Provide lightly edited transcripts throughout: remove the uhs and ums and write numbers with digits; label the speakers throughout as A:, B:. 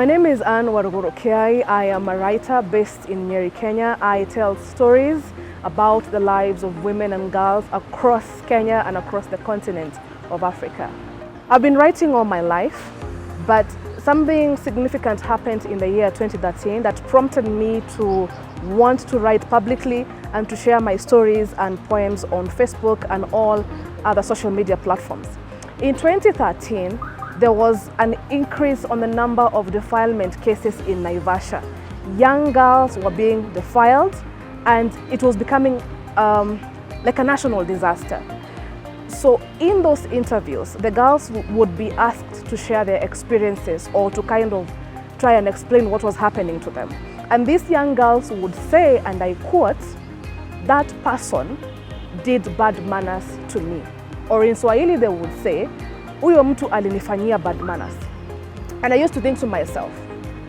A: My name is Waruguru. I am a writer based in Nyeri, Kenya. I tell stories about the lives of women and girls across Kenya and across the continent of Africa. I've been writing all my life, but something significant happened in the year 2013 that prompted me to want to write publicly and to share my stories and poems on Facebook and all other social media platforms. In 2013, there was an increase on the number of defilement cases in Naivasha. Young girls were being defiled and it was becoming like a national disaster. So in those interviews, the girls would be asked to share their experiences or to kind of try and explain what was happening to them. And these young girls would say, and I quote, "That person did bad manners to me." Or in Swahili they would say, "Huyo mtu alinifanyia bad manners." And I used to think to myself,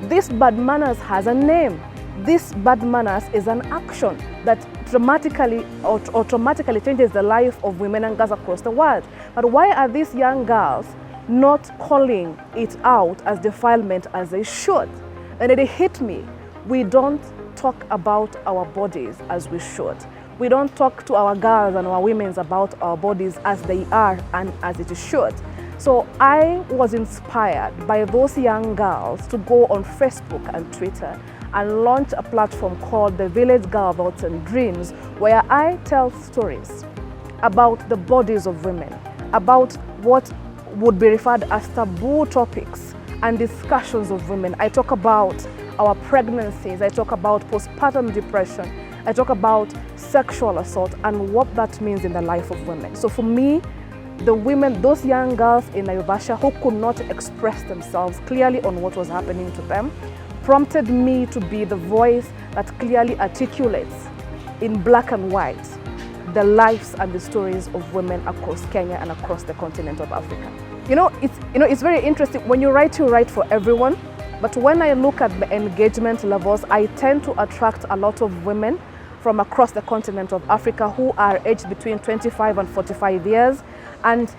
A: this bad manners has a name. This bad manners is an action that dramatically or traumatically changes the life of women and girls across the world. But why are these young girls not calling it out as defilement as they should? And it hit me. We don't talk about our bodies as we should. We don't talk to our girls and our women about our bodies as they are and as it should. So I was inspired by those young girls to go on Facebook and Twitter and launch a platform called the Village Girl Thoughts and Dreams, where I tell stories about the bodies of women, about what would be referred as taboo topics and discussions of women. I talk about our pregnancies, I talk about postpartum depression, I talk about sexual assault and what that means in the life of women. So for me, the women, those young girls in Naivasha who could not express themselves clearly on what was happening to them, prompted me to be the voice that clearly articulates in black and white the lives and the stories of women across Kenya and across the continent of Africa. It's very interesting. When you write for everyone, but when I look at the engagement levels, I tend to attract a lot of women from across the continent of Africa who are aged between 25 and 45 years. And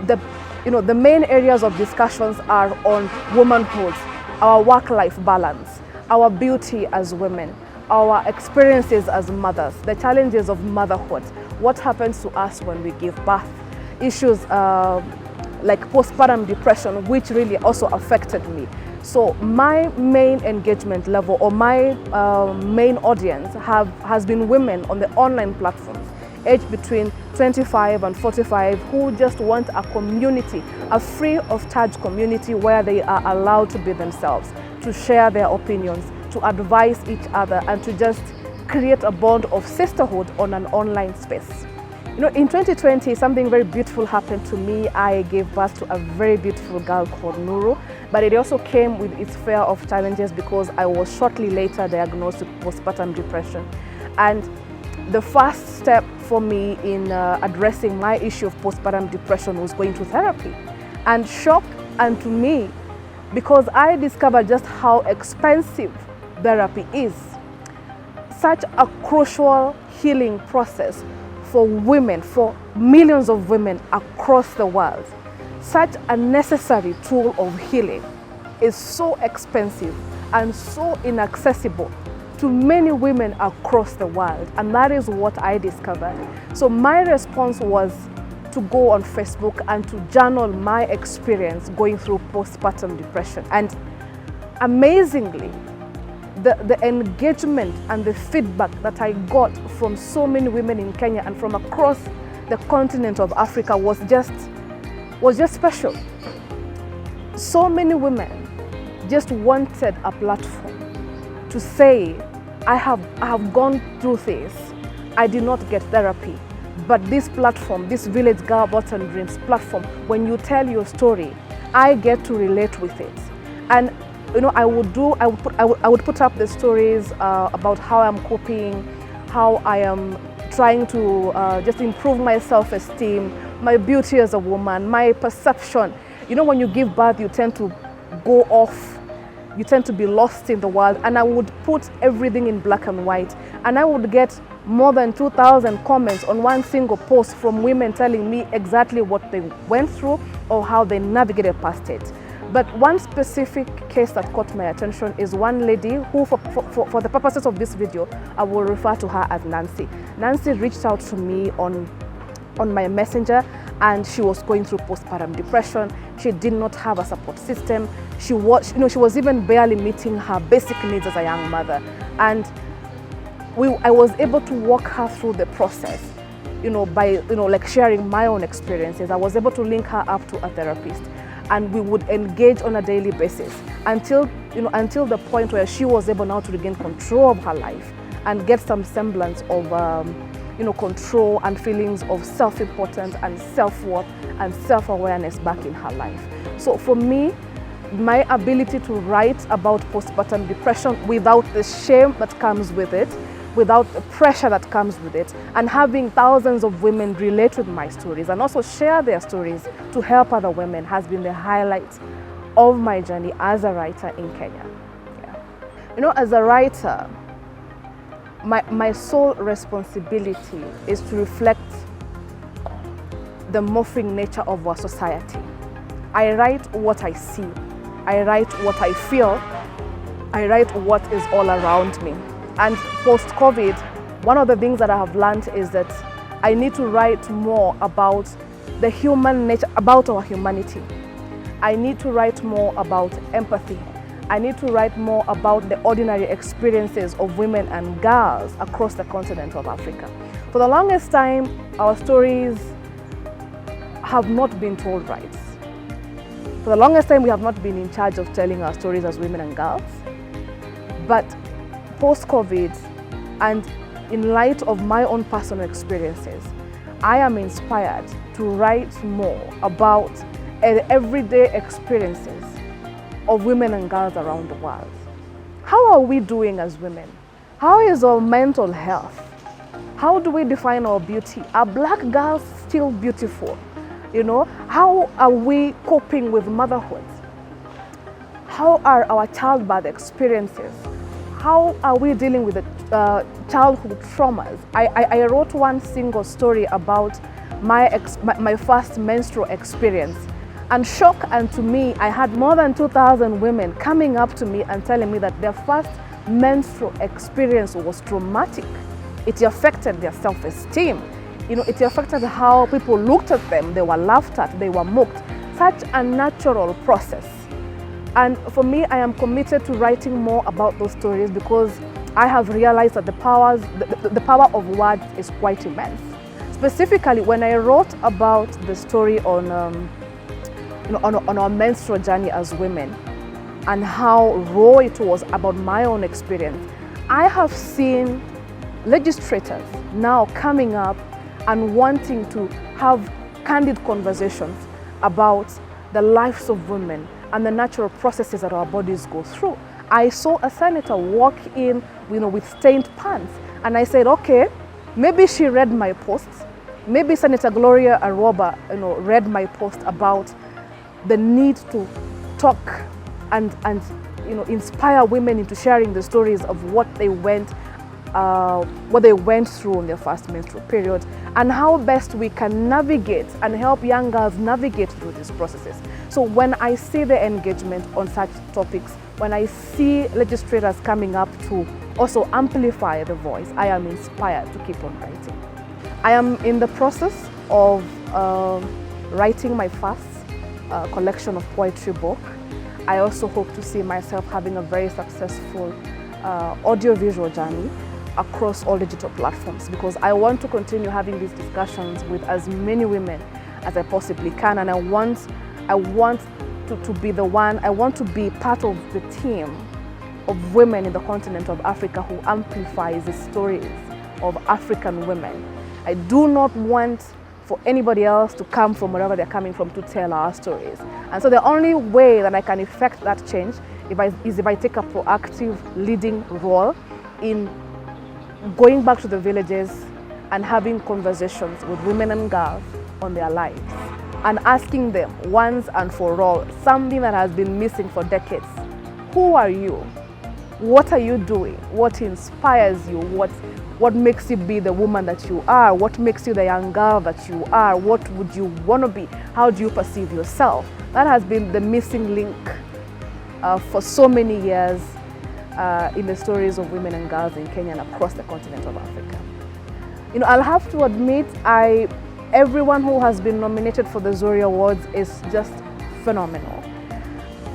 A: the main areas of discussions are on womanhood, our work-life balance, our beauty as women, our experiences as mothers, the challenges of motherhood, what happens to us when we give birth, issues like postpartum depression, which really also affected me. So my main engagement level or my main audience has been women on the online platforms, aged between 25 and 45, who just want a community, a free of charge community where they are allowed to be themselves, to share their opinions, to advise each other, and to just create a bond of sisterhood on an online space. In 2020, something very beautiful happened to me. I gave birth to a very beautiful girl called Nuru, but it also came with its fair of challenges because I was shortly later diagnosed with postpartum depression. And the first step for me in addressing my issue of postpartum depression was going to therapy. And shock unto me, because I discovered just how expensive therapy is. Such a crucial healing process for women, for millions of women across the world. Such a necessary tool of healing is so expensive and so inaccessible to many women across the world, and that is what I discovered. So my response was to go on Facebook and to journal my experience going through postpartum depression. And amazingly, the engagement and the feedback that I got from so many women in Kenya and from across the continent of Africa was just special. So many women just wanted a platform to say, I have gone through this. I did not get therapy, but this platform, this Village Girl Thoughts and Dreams platform, when you tell your story, I get to relate with it. And I would put up the stories about how I'm coping, how I am trying to just improve my self-esteem, my beauty as a woman, my perception. When you give birth, you tend to go off, you tend to be lost in the world, and I would put everything in black and white, and I would get more than 2,000 comments on one single post from women telling me exactly what they went through or how they navigated past it. But one specific case that caught my attention is one lady who, for the purposes of this video, I will refer to her as Nancy. Nancy reached out to me on my messenger, and she was going through postpartum depression. She did not have a support system. She was even barely meeting her basic needs as a young mother. And I was able to walk her through the process, by like sharing my own experiences. I was able to link her up to a therapist, and we would engage on a daily basis until the point where she was able now to regain control of her life and get some semblance of control and feelings of self-importance and self-worth and self-awareness back in her life. So for me, my ability to write about postpartum depression without the shame that comes with it, without the pressure that comes with it, and having thousands of women relate with my stories and also share their stories to help other women has been the highlight of my journey as a writer in Kenya. Yeah. As a writer, my sole responsibility is to reflect the morphing nature of our society. I write what I see, I write what I feel, I write what is all around me. And post-COVID, one of the things that I have learned is that I need to write more about the human nature, about our humanity. I need to write more about empathy. I need to write more about the ordinary experiences of women and girls across the continent of Africa. For the longest time, our stories have not been told right. For the longest time, we have not been in charge of telling our stories as women and girls. But post-COVID, and in light of my own personal experiences, I am inspired to write more about the everyday experiences of women and girls around the world. How are we doing as women? How is our mental health? How do we define our beauty? Are Black girls still beautiful? How are we coping with motherhood? How are our childbirth experiences? How are we dealing with the childhood traumas? I wrote one single story about my first menstrual experience. And shock unto me, I had more than 2,000 women coming up to me and telling me that their first menstrual experience was traumatic. It affected their self-esteem. It affected how people looked at them. They were laughed at, they were mocked. Such a natural process. And for me, I am committed to writing more about those stories because I have realized that the power of words is quite immense. Specifically, when I wrote about the story on our menstrual journey as women and how raw it was about my own experience, I have seen legislators now coming up and wanting to have candid conversations about the lives of women and the natural processes that our bodies go through. I saw a senator walk in with stained pants, and I said, okay, maybe she read my posts. Maybe Senator Gloria Aroba read my post about the need to talk and inspire women into sharing the stories of what they went through in their first menstrual period, and how best we can navigate and help young girls navigate through these processes. So when I see the engagement on such topics, when I see legislators coming up to also amplify the voice, I am inspired to keep on writing. I am in the process of writing my first collection of poetry book. I also hope to see myself having a very successful audiovisual journey across all digital platforms, because I want to continue having these discussions with as many women as I possibly can, and I want to be the one, I want to be part of the team of women in the continent of Africa who amplifies the stories of African women. I do not want for anybody else to come from wherever they're coming from to tell our stories. And so the only way that I can effect that change is if I take a proactive leading role in going back to the villages and having conversations with women and girls on their lives and asking them once and for all something that has been missing for decades. Who are you? What are you doing? What inspires you? What makes you be the woman that you are? What makes you the young girl that you are? What would you want to be? How do you perceive yourself? That has been the missing link for so many years in the stories of women and girls in Kenya and across the continent of Africa. You know, I'll have to admit, everyone who has been nominated for the Zuri Awards is just phenomenal.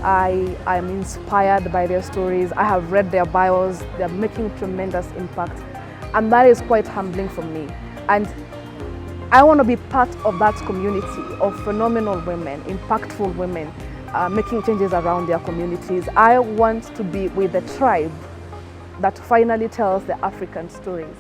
A: I am inspired by their stories. I have read their bios. They're making tremendous impact. And that is quite humbling for me. And I want to be part of that community of phenomenal women, impactful women, making changes around their communities. I want to be with the tribe that finally tells the African stories,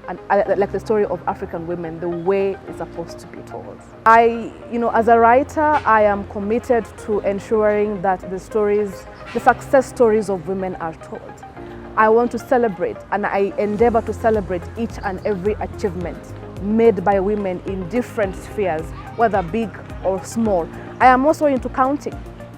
A: and like the story of African women, the way it's supposed to be told. As a writer, I am committed to ensuring that the success stories of women are told. I want to celebrate, and I endeavor to celebrate each and every achievement made by women in different spheres, whether big or small. I am also into counting.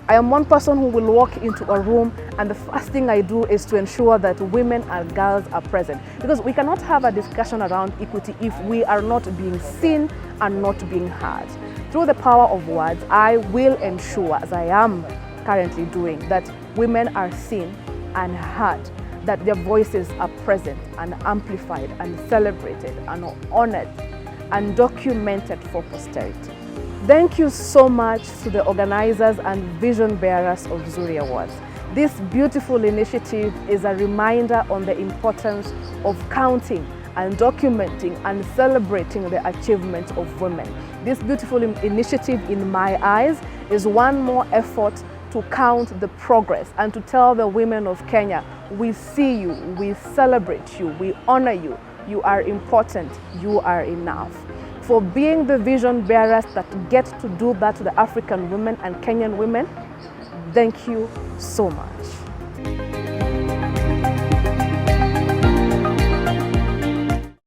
A: I am one person who will walk into a room and the first thing I do is to ensure that women and girls are present. Because we cannot have a discussion around equity if we are not being seen and not being heard. Through the power of words, I will ensure, as I am currently doing, that women are seen and heard, that their voices are present and amplified and celebrated and honored and documented for posterity. Thank you so much to the organizers and vision bearers of Zuri Awards. This beautiful initiative is a reminder on the importance of counting and documenting and celebrating the achievements of women. This beautiful initiative, in my eyes, is one more effort to count the progress and to tell the women of Kenya, we see you, we celebrate you, we honor you, you are important, you are enough. For being the vision bearers that get to do that to the African women and Kenyan women, thank you so much.